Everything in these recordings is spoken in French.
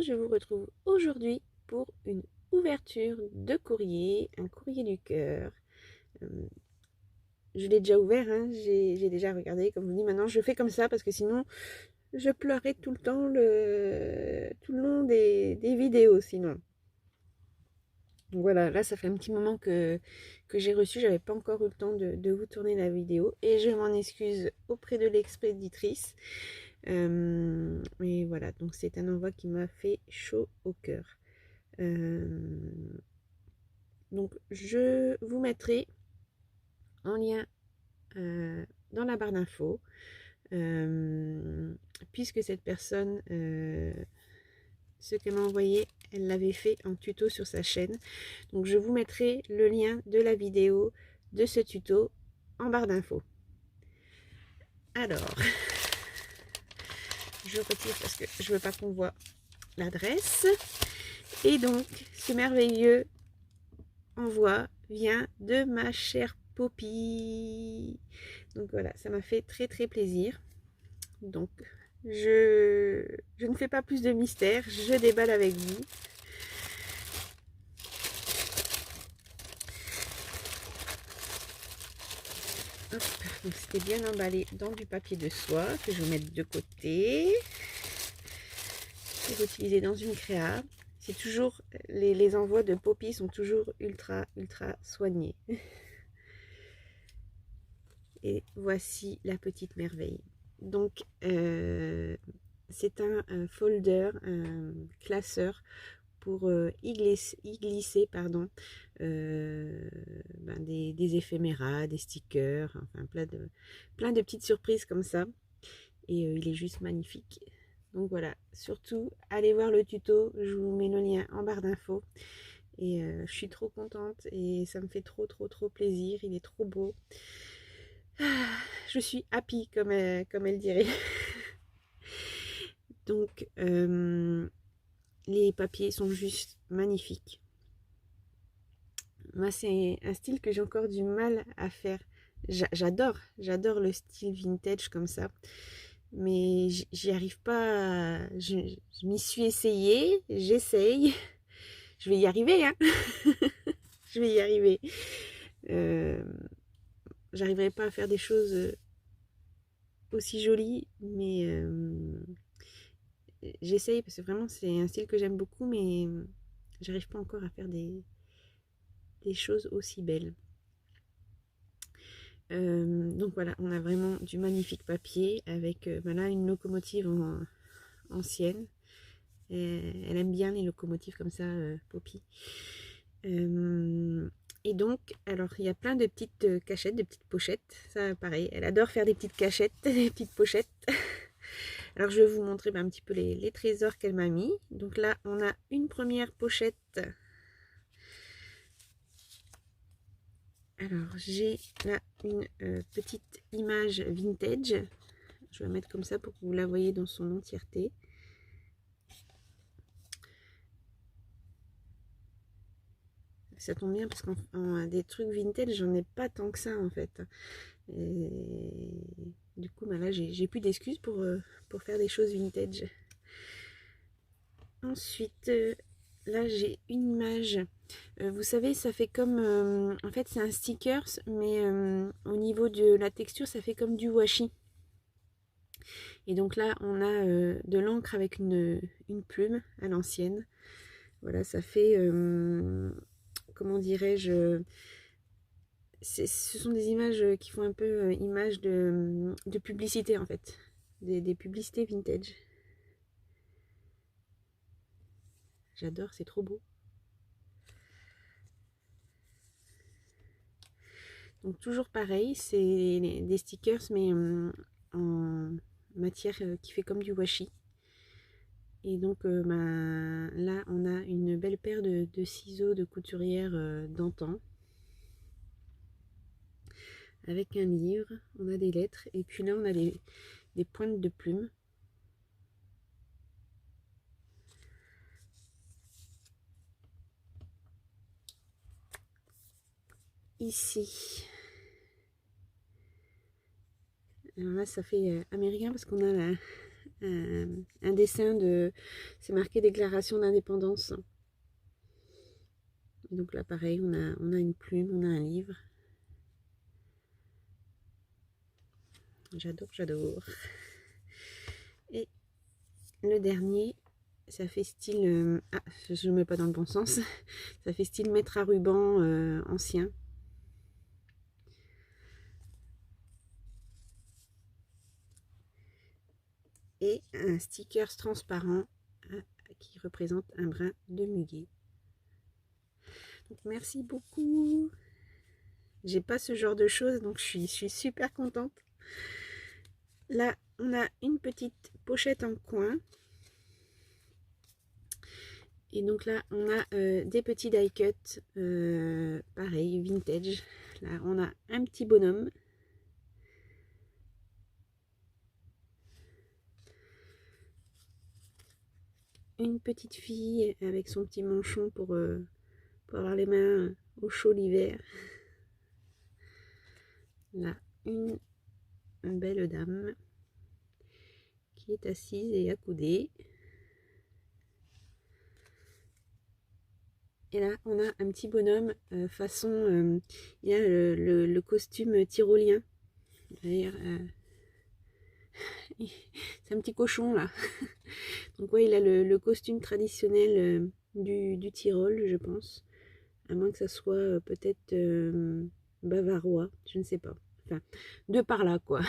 je vous retrouve aujourd'hui pour une ouverture de courrier, un courrier du cœur. Euh, je l'ai déjà ouvert, hein, j'ai déjà regardé, comme je vous dis, maintenant je fais comme ça parce que sinon je pleurais tout le temps, tout le long des vidéos sinon. Donc voilà, là ça fait un petit moment que j'ai reçu, j'avais pas encore eu le temps de vous tourner la vidéo et je m'en excuse auprès de l'expéditrice. Et voilà, donc c'est un envoi qui m'a fait chaud au cœur. Donc je vous mettrai en lien dans la barre d'infos, puisque cette personne, ce qu'elle m'a envoyé, elle l'avait fait en tuto sur sa chaîne. Donc je vous mettrai le lien de la vidéo de ce tuto en barre d'infos. Alors, je retire parce que je veux pas qu'on voit l'adresse. Et donc, ce merveilleux envoi vient de ma chère Poppy. Donc voilà, ça m'a fait très très plaisir. Donc, je ne fais pas plus de mystère, je déballe avec vous. Donc c'était bien emballé dans du papier de soie que je vais mettre de côté. Je vais utiliser dans une créa. C'est toujours, les envois de Poppy sont toujours ultra soignés. Et voici la petite merveille. Donc, c'est un folder, un classeur pour y glisser pardon, des éphéméras, des stickers, enfin plein de petites surprises comme ça. Et il est juste magnifique. Donc voilà, surtout allez voir le tuto, je vous mets le lien en barre d'infos. Et je suis trop contente et ça me fait trop plaisir, il est trop beau. Je suis happy comme elle dirait. Donc les papiers sont juste magnifiques. Moi c'est un style que j'ai encore du mal à faire. J'adore le style vintage comme ça. Mais j'y arrive pas. Je m'y suis essayée, j'essaye. Je vais y arriver, hein. Je vais y arriver. J'arriverai pas à faire des choses aussi jolies, mais j'essaye parce que vraiment c'est un style que j'aime beaucoup, mais j'arrive pas encore à faire des choses aussi belles. Donc voilà, on a vraiment du magnifique papier avec là une locomotive ancienne. Elle aime bien les locomotives comme ça, Poppy. Et donc, alors il y a plein de petites cachettes, de petites pochettes. Ça, pareil, elle adore faire des petites cachettes, des petites pochettes. Alors je vais vous montrer un petit peu les trésors qu'elle m'a mis. Donc là, on a une première pochette. Alors j'ai là une petite image vintage. Je vais la mettre comme ça pour que vous la voyez dans son entièreté. Ça tombe bien parce qu'en des trucs vintage, j'en ai pas tant que ça en fait. Et du coup, là, j'ai plus d'excuses pour faire des choses vintage. Ensuite, là, j'ai une image. Vous savez, ça fait comme... en fait, c'est un sticker, mais au niveau de la texture, ça fait comme du washi. Et donc là, on a de l'encre avec une plume à l'ancienne. Voilà, ça fait... comment dirais-je, ce sont des images qui font un peu image de publicité en fait, des publicités vintage. J'adore, c'est trop beau. Donc toujours pareil, c'est des stickers mais en matière qui fait comme du washi. Et donc là on a une belle paire de ciseaux de couturière d'antan. Avec un livre, on a des lettres et puis là on a des pointes de plumes. Ici, alors là ça fait américain parce qu'on a un dessin de... C'est marqué déclaration d'indépendance. Donc là, pareil, on a une plume, on a un livre. J'adore, j'adore. Et le dernier, ça fait style... ah, je ne mets pas dans le bon sens. Ça fait style maître à ruban ancien. Et un sticker transparent qui représente un brin de muguet. Donc merci beaucoup. J'ai pas ce genre de choses, donc je suis super contente. Là, on a une petite pochette en coin. Et donc là, on a des petits die cuts, pareil, vintage. Là, on a un petit bonhomme. Une petite fille avec son petit manchon pour avoir les mains au chaud l'hiver. Là, une belle dame qui est assise et accoudée. Et là, on a un petit bonhomme façon... il y a le costume tyrolien. D'ailleurs, c'est un petit cochon là. Donc ouais, il a le costume traditionnel du Tyrol, je pense. À moins que ça soit peut-être bavarois, je ne sais pas. Enfin, de par là quoi.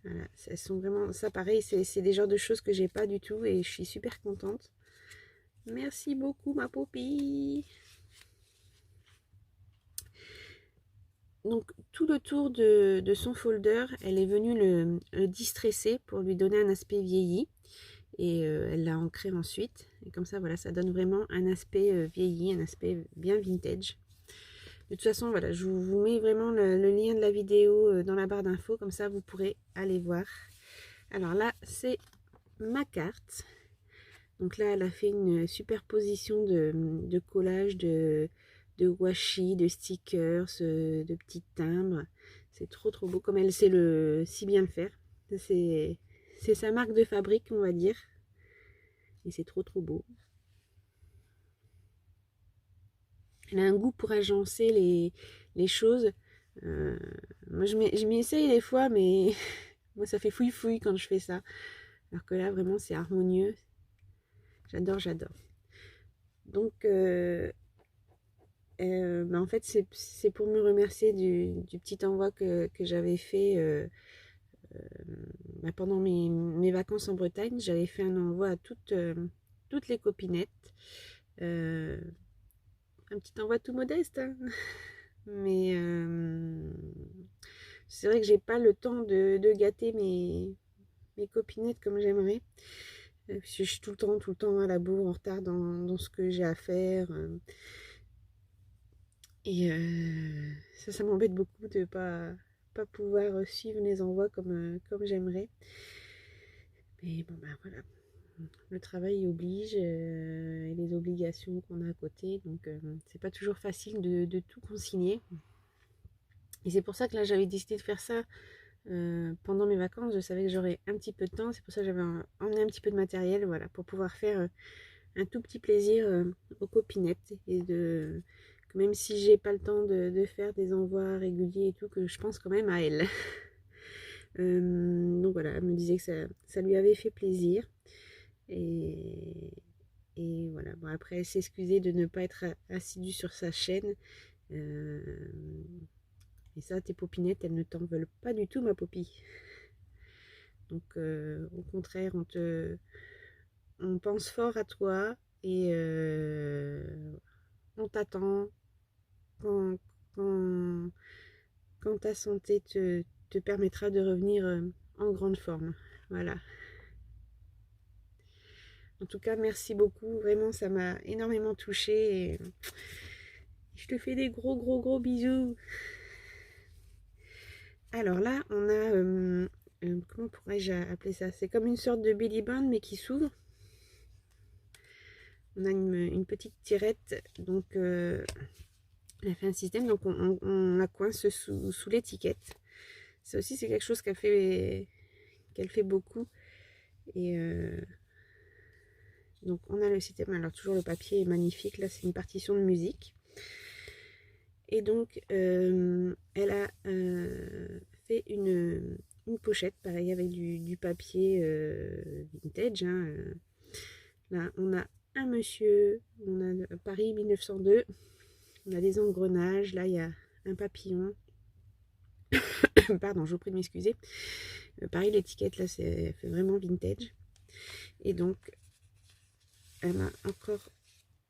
Voilà, elles sont vraiment... Ça pareil, c'est des genres de choses que j'ai pas du tout et je suis super contente. Merci beaucoup ma Poppy. Donc tout le tour de son folder, elle est venue le distresser pour lui donner un aspect vieilli. Et elle l'a ancré ensuite. Et comme ça, voilà, ça donne vraiment un aspect vieilli, un aspect bien vintage. De toute façon, voilà, je vous mets vraiment le lien de la vidéo dans la barre d'infos. Comme ça, vous pourrez aller voir. Alors là, c'est ma carte. Donc là, elle a fait une superposition de collages, de washi, de stickers, de petits timbres. C'est trop trop beau comme elle sait si bien le faire. C'est sa marque de fabrique, on va dire. Et c'est trop trop beau. Elle a un goût pour agencer les choses. Moi, je m'y essaye des fois, mais moi, ça fait fouille-fouille quand je fais ça. Alors que là, vraiment, c'est harmonieux. J'adore, j'adore. Donc, en fait, c'est pour me remercier du petit envoi que j'avais fait pendant mes vacances en Bretagne. J'avais fait un envoi à toutes les copinettes. Un petit envoi tout modeste, hein. Mais c'est vrai que j'ai pas le temps de gâter mes copinettes comme j'aimerais. Parce que je suis tout le temps à la bourre, en retard dans ce que j'ai à faire. Et ça m'embête beaucoup de pas pouvoir suivre les envois comme j'aimerais. Mais bon, ben voilà. Le travail oblige et les obligations qu'on a à côté. Donc, c'est pas toujours facile de tout consigner. Et c'est pour ça que là, j'avais décidé de faire ça pendant mes vacances. Je savais que j'aurais un petit peu de temps. C'est pour ça que j'avais emmené un petit peu de matériel, voilà, pour pouvoir faire un tout petit plaisir aux copinettes. Et que même si j'ai pas le temps de faire des envois réguliers et tout, que je pense quand même à elle. Donc voilà, elle me disait que ça lui avait fait plaisir. Et voilà, bon, après elle s'excusait de ne pas être assidue sur sa chaîne. Et ça, tes popinettes, elles ne t'en veulent pas du tout, ma Poppy. Donc, au contraire, on pense fort à toi et on t'attend quand, quand, quand ta santé te permettra de revenir en grande forme. Voilà. En tout cas, merci beaucoup. Vraiment, ça m'a énormément touchée. Et je te fais des gros, gros, gros bisous. Alors là, on a... comment pourrais-je appeler ça? C'est comme une sorte de belly band, mais qui s'ouvre. On a une petite tirette. Donc, elle a fait un système. Donc, on la coince sous l'étiquette. Ça aussi, c'est quelque chose qu'elle fait beaucoup. Et donc on a le système, alors toujours le papier est magnifique, là c'est une partition de musique. Et donc elle a fait une pochette, pareil avec du papier vintage. Hein, là on a un monsieur, on a Paris 1902, on a des engrenages, là il y a un papillon. Pardon, je vous prie de m'excuser. Pareil, l'étiquette là, c'est fait vraiment vintage. Et donc, elle m'a encore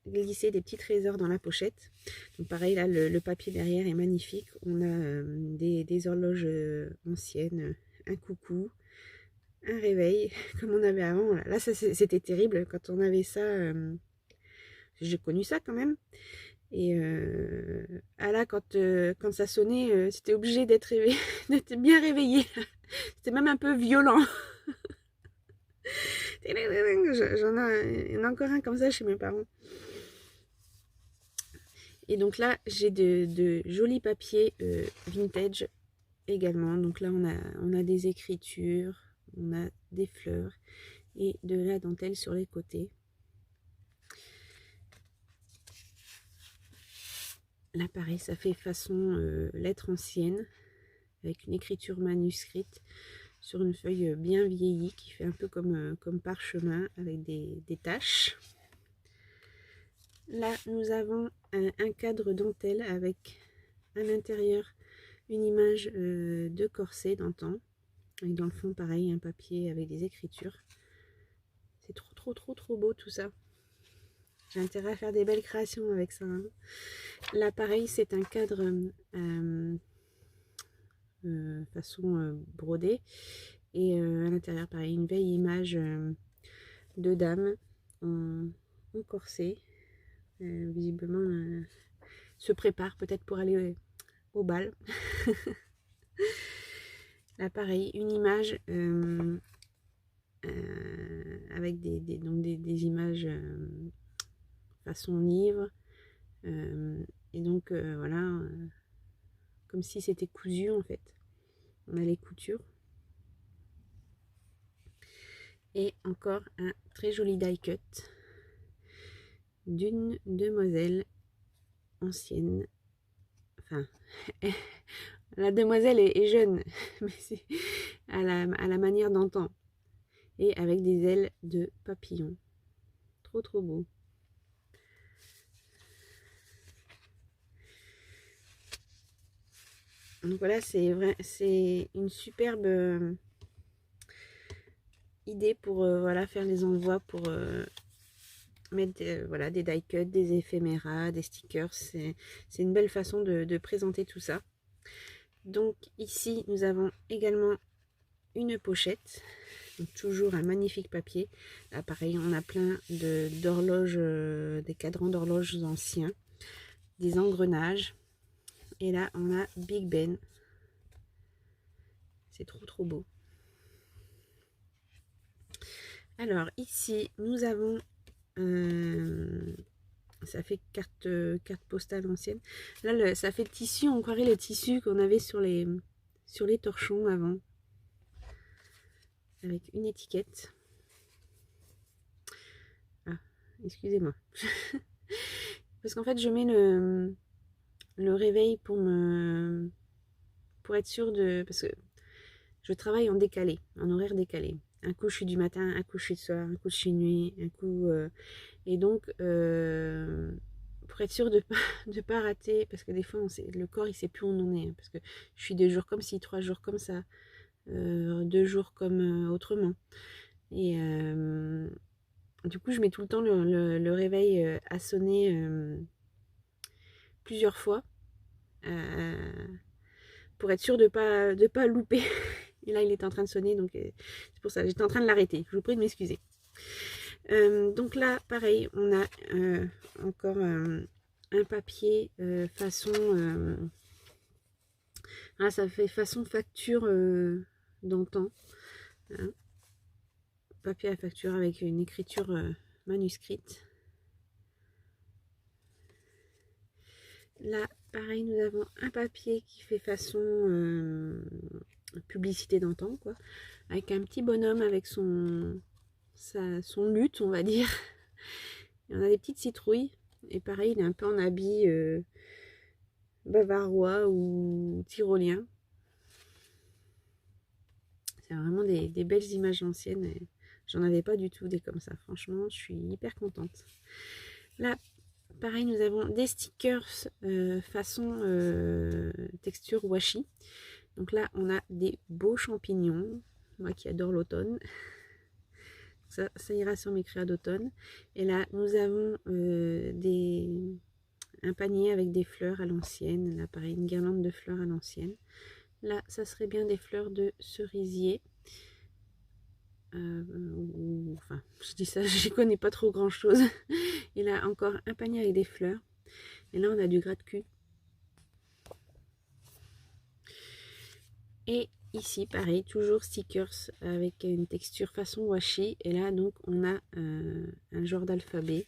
glissé des petits trésors dans la pochette. Donc pareil, là, le papier derrière est magnifique. On a des horloges anciennes, un coucou, un réveil, comme on avait avant. Là, ça, c'était terrible quand on avait ça. J'ai connu ça quand même. Et là, quand ça sonnait, c'était obligé d'être d'être bien réveillé. C'était même un peu violent. J'en ai, il y en a encore un comme ça chez mes parents. Et donc là, j'ai de jolis papiers vintage également. Donc là, on a des écritures, on a des fleurs et de la dentelle sur les côtés. Là, pareil, ça fait façon lettre ancienne avec une écriture manuscrite sur une feuille bien vieillie qui fait un peu comme parchemin avec des taches. Là, nous avons un cadre dentelle avec à l'intérieur une image de corset d'antan. Et dans le fond, pareil, un papier avec des écritures. C'est trop beau tout ça. J'ai intérêt à faire des belles créations avec ça. Hein. Là, pareil, c'est un cadre façon brodée. Et à l'intérieur, pareil, une vieille image de dame en corset. Visiblement, se prépare peut-être pour aller au bal. Là, pareil, une image avec des images façon livre. Et donc, voilà, comme si c'était cousu en fait. On a les coutures. Et encore un très joli die cut d'une demoiselle ancienne. Enfin, la demoiselle est jeune, mais c'est à la manière d'antan. Et avec des ailes de papillon. Trop beau. Donc voilà, c'est une superbe idée pour voilà, faire les envois, pour mettre voilà, des die cuts, des éphéméras, des stickers. C'est une belle façon de présenter tout ça. Donc ici, nous avons également une pochette. Donc, toujours un magnifique papier. Là, pareil, on a plein d'horloges, des cadrans d'horloges anciens, des engrenages. Et là, on a Big Ben. C'est trop beau. Alors, ici, nous avons... ça fait carte postale ancienne. Là, ça fait le tissu. On croirait le tissu qu'on avait sur les torchons avant. Avec une étiquette. Ah, excusez-moi. Parce qu'en fait, je mets le réveil pour être sûre de... Parce que je travaille en décalé, en horaire décalé. Un coup, je suis du matin, un coup, je suis de soir, un coup, je suis nuit, un coup... Et donc, pour être sûre de ne pas rater, parce que des fois, le corps, il sait plus où on en est. Hein, parce que je suis 2 jours comme ci, 3 jours comme ça, 2 jours comme autrement. Et du coup, je mets tout le temps le réveil à sonner plusieurs fois. Pour être sûr de pas louper. Et là, il est en train de sonner, donc c'est pour ça. J'étais en train de l'arrêter. Je vous prie de m'excuser. Donc là, pareil, on a encore un papier façon... ah, ça fait façon facture d'antan. Hein. Papier à facture avec une écriture manuscrite. Là, pareil, nous avons un papier qui fait façon publicité d'antan, quoi. Avec un petit bonhomme avec son luth, on va dire. Et on a des petites citrouilles. Et pareil, il est un peu en habit bavarois ou tyrolien. C'est vraiment des belles images anciennes. J'en avais pas du tout des comme ça. Franchement, je suis hyper contente. Là, pareil, nous avons des stickers façon texture washi. Donc là, on a des beaux champignons. Moi qui adore l'automne. Ça ira sur mes créas d'automne. Et là, nous avons un panier avec des fleurs à l'ancienne. Là, pareil, une guirlande de fleurs à l'ancienne. Là, ça serait bien des fleurs de cerisier. Enfin, je dis ça, je connais pas trop grand chose. Et là, encore un panier avec des fleurs. Et là, on a du gratte-cul. Et ici, pareil, toujours stickers avec une texture façon washi. Et là, donc, on a un genre d'alphabet.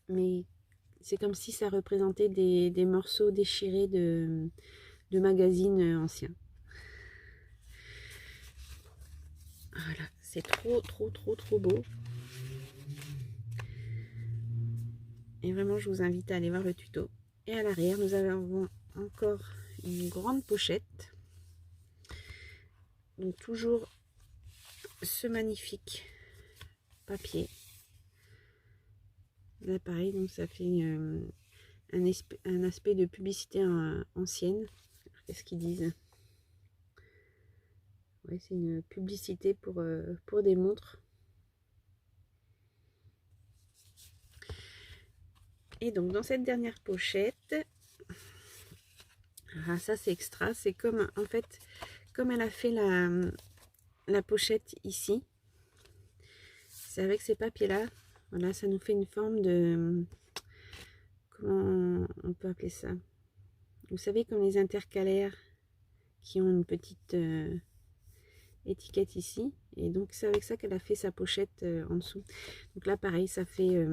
Mais c'est comme si ça représentait des morceaux déchirés de magazines anciens. Voilà, c'est trop beau. Et vraiment, je vous invite à aller voir le tuto. Et à l'arrière, nous avons encore une grande pochette. Donc toujours ce magnifique papier. Là, pareil, donc ça fait un aspect de publicité ancienne. Qu'est-ce qu'ils disent? Ouais, c'est une publicité pour des montres. Et donc dans cette dernière pochette, ça c'est extra, c'est comme en fait, comme elle a fait la pochette ici, c'est avec ces papiers là, voilà, ça nous fait une forme de, comment on peut appeler ça, vous savez, comme les intercalaires qui ont une petite étiquette ici, et donc c'est avec ça qu'elle a fait sa pochette en dessous. Donc là pareil, ça fait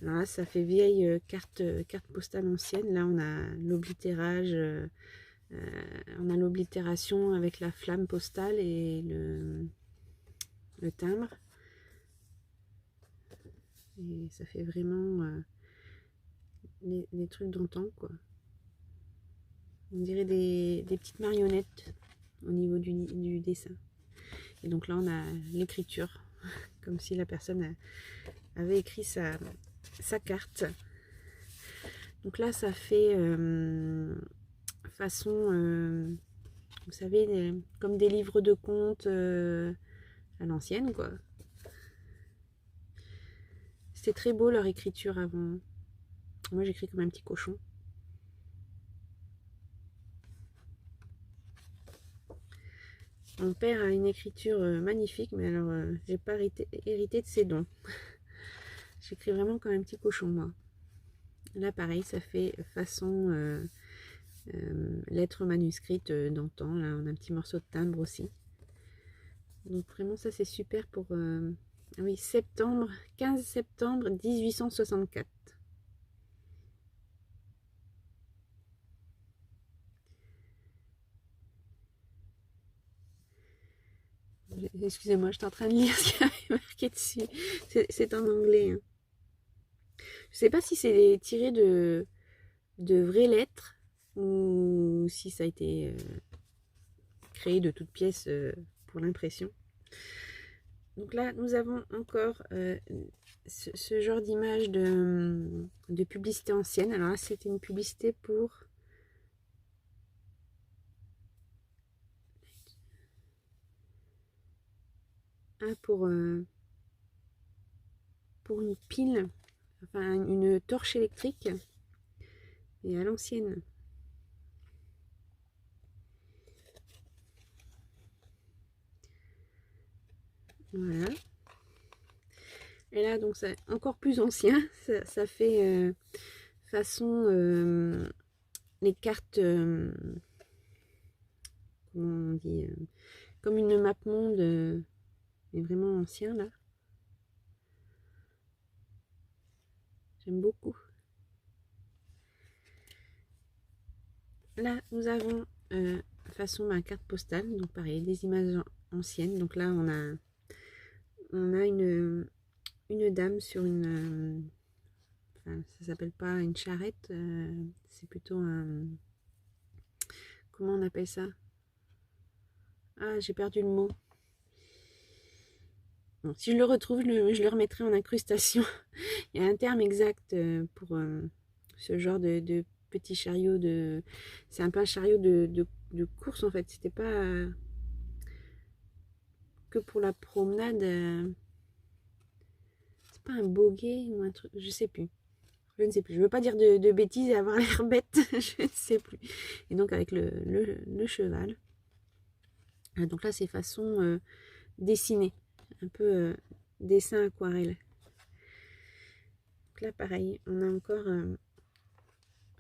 voilà, ça fait vieille carte postale ancienne. Là on a l'oblitérage, on a l'oblitération avec la flamme postale et le timbre, et ça fait vraiment les trucs d'antan, quoi. On dirait des petites marionnettes au niveau du dessin. Et donc là on a l'écriture, comme si la personne avait écrit sa carte. Donc là ça fait façon, vous savez, comme des livres de contes à l'ancienne, quoi. C'était très beau leur écriture avant. Moi j'écris comme un petit cochon. Mon père a une écriture magnifique, mais alors j'ai pas hérité de ses dons. J'écris vraiment comme un petit cochon, moi. Là pareil, ça fait façon lettre manuscrite d'antan. Là on a un petit morceau de timbre aussi. Donc vraiment ça c'est super pour oui, 15 septembre 1864. Excusez-moi, j'étais en train de lire ce qu'il y avait marqué dessus. C'est en anglais, hein. Je sais pas si c'est tiré de vraies lettres ou si ça a été créé de toutes pièces pour l'impression. Donc là, nous avons encore ce genre d'image de publicité ancienne. Alors là, c'était une publicité pour pour une pile, enfin une torche électrique, et à l'ancienne. Voilà. Et là, donc, c'est encore plus ancien. Ça fait façon les cartes, comment on dit, comme une map monde, mais vraiment ancien, là. J'aime beaucoup. Là, nous avons façon carte postale. Donc pareil, des images anciennes. Donc là, on a une dame sur une... enfin, ça s'appelle pas une charrette, c'est plutôt un... Comment on appelle ça? Ah, j'ai perdu le mot. Bon, si je le retrouve, je le remettrai en incrustation. Il y a un terme exact pour ce genre de petit chariot de... C'est un peu un chariot de course en fait. C'était pas que pour la promenade. C'est pas un boguet ou un truc. Je sais plus. Je ne sais plus. Je veux pas dire de bêtises et avoir l'air bête. Je ne sais plus. Et donc avec le cheval. Donc là, c'est façon dessinée. Un peu dessin aquarelle. Donc là, pareil, on a encore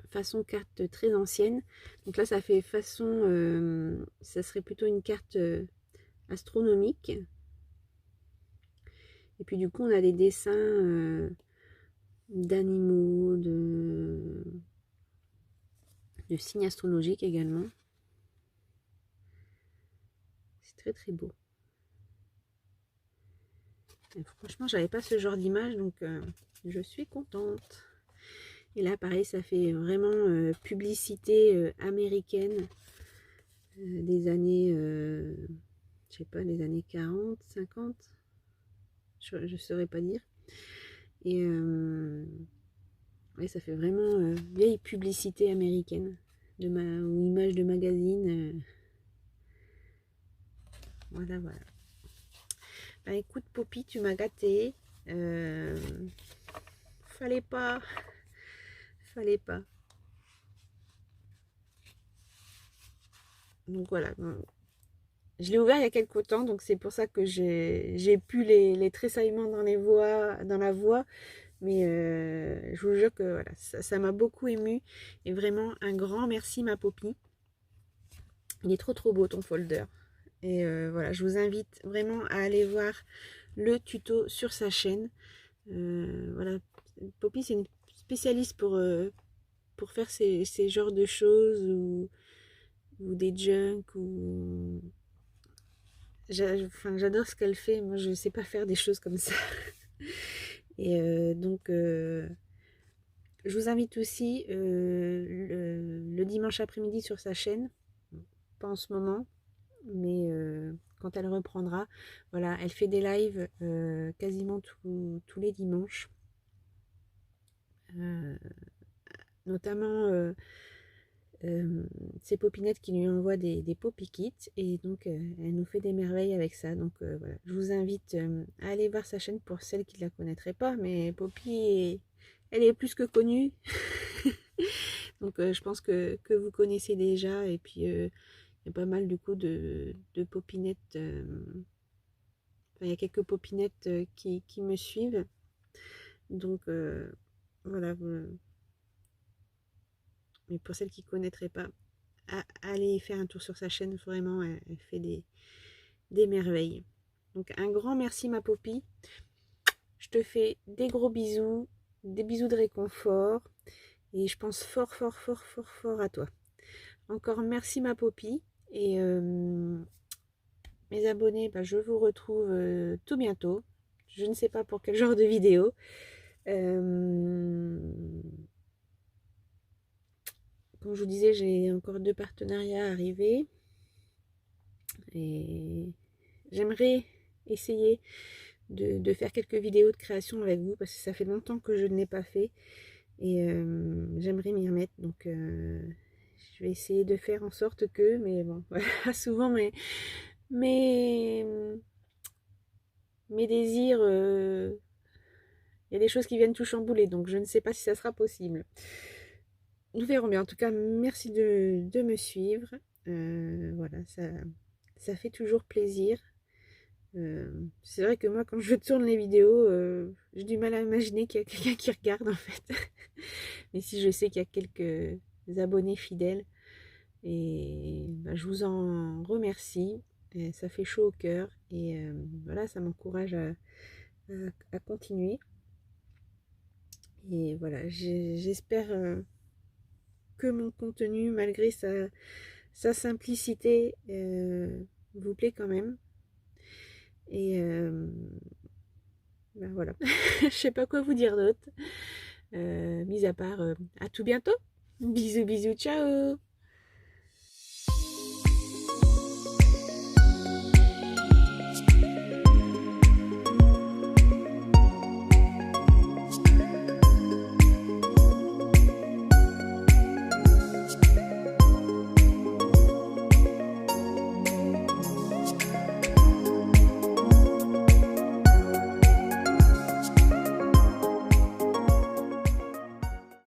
façon carte très ancienne. Donc là, ça fait façon... ça serait plutôt une carte astronomique. Et puis du coup, on a des dessins d'animaux, de signes astrologiques également. C'est très très beau. Et franchement, j'avais pas ce genre d'image, donc je suis contente. Et là, pareil, ça fait vraiment publicité américaine des années, je sais pas, des années 40, 50, je ne saurais pas dire. Et ouais, ça fait vraiment vieille publicité américaine ou image de magazine. Voilà, voilà. Bah écoute, Poppy, tu m'as gâtée. Fallait pas. Fallait pas. Donc voilà. Je l'ai ouvert il y a quelques temps, donc c'est pour ça que j'ai pu les tressaillements dans la voix. Mais je vous jure que voilà, ça m'a beaucoup ému. Et vraiment, un grand merci, ma Poppy. Il est trop trop beau ton folder. Et voilà, je vous invite vraiment à aller voir le tuto sur sa chaîne. Voilà, Poppy, c'est une spécialiste pour faire ces genres de choses ou des junks ou... Enfin, j'adore ce qu'elle fait. Moi, je ne sais pas faire des choses comme ça. Et donc, je vous invite aussi le dimanche après-midi sur sa chaîne. Pas en ce moment, mais quand elle reprendra, voilà, elle fait des lives quasiment tous les dimanches. Notamment ses popinettes qui lui envoient des Poppy Kits et donc elle nous fait des merveilles avec ça. Donc voilà, je vous invite à aller voir sa chaîne pour celles qui ne la connaîtraient pas, mais Poppy elle est plus que connue. Donc je pense que vous connaissez déjà. Et puis il y a pas mal du coup de popinettes. Enfin, il y a quelques popinettes qui me suivent. Donc voilà. Mais pour celles qui ne connaîtraient pas, allez faire un tour sur sa chaîne. Vraiment, elle fait des merveilles. Donc un grand merci, ma Poppy. Je te fais des gros bisous, des bisous de réconfort. Et je pense fort, fort, fort, fort, fort à toi. Encore merci, ma Poppy. Et mes abonnés, bah, je vous retrouve tout bientôt. Je ne sais pas pour quel genre de vidéo. Comme je vous disais, j'ai encore 2 partenariats à arriver. Et j'aimerais essayer de faire quelques vidéos de création avec vous parce que ça fait longtemps que je ne l'ai pas fait. Et j'aimerais m'y remettre. Donc je vais essayer de faire en sorte que... Mais bon, voilà, souvent mes désirs... il y a des choses qui viennent tout chambouler. Donc je ne sais pas si ça sera possible. Nous verrons bien. En tout cas, merci de me suivre. Voilà, ça fait toujours plaisir. C'est vrai que moi, quand je tourne les vidéos, j'ai du mal à imaginer qu'il y a quelqu'un qui regarde en fait. Mais si je sais qu'il y a quelques abonnés fidèles, et bah, je vous en remercie. Et ça fait chaud au cœur. Et voilà, ça m'encourage à continuer. Et voilà, j'espère que mon contenu, malgré sa simplicité vous plaît quand même. Et ben voilà, je sais pas quoi vous dire d'autre. Mis à part à tout bientôt. Bisous, bisous, ciao.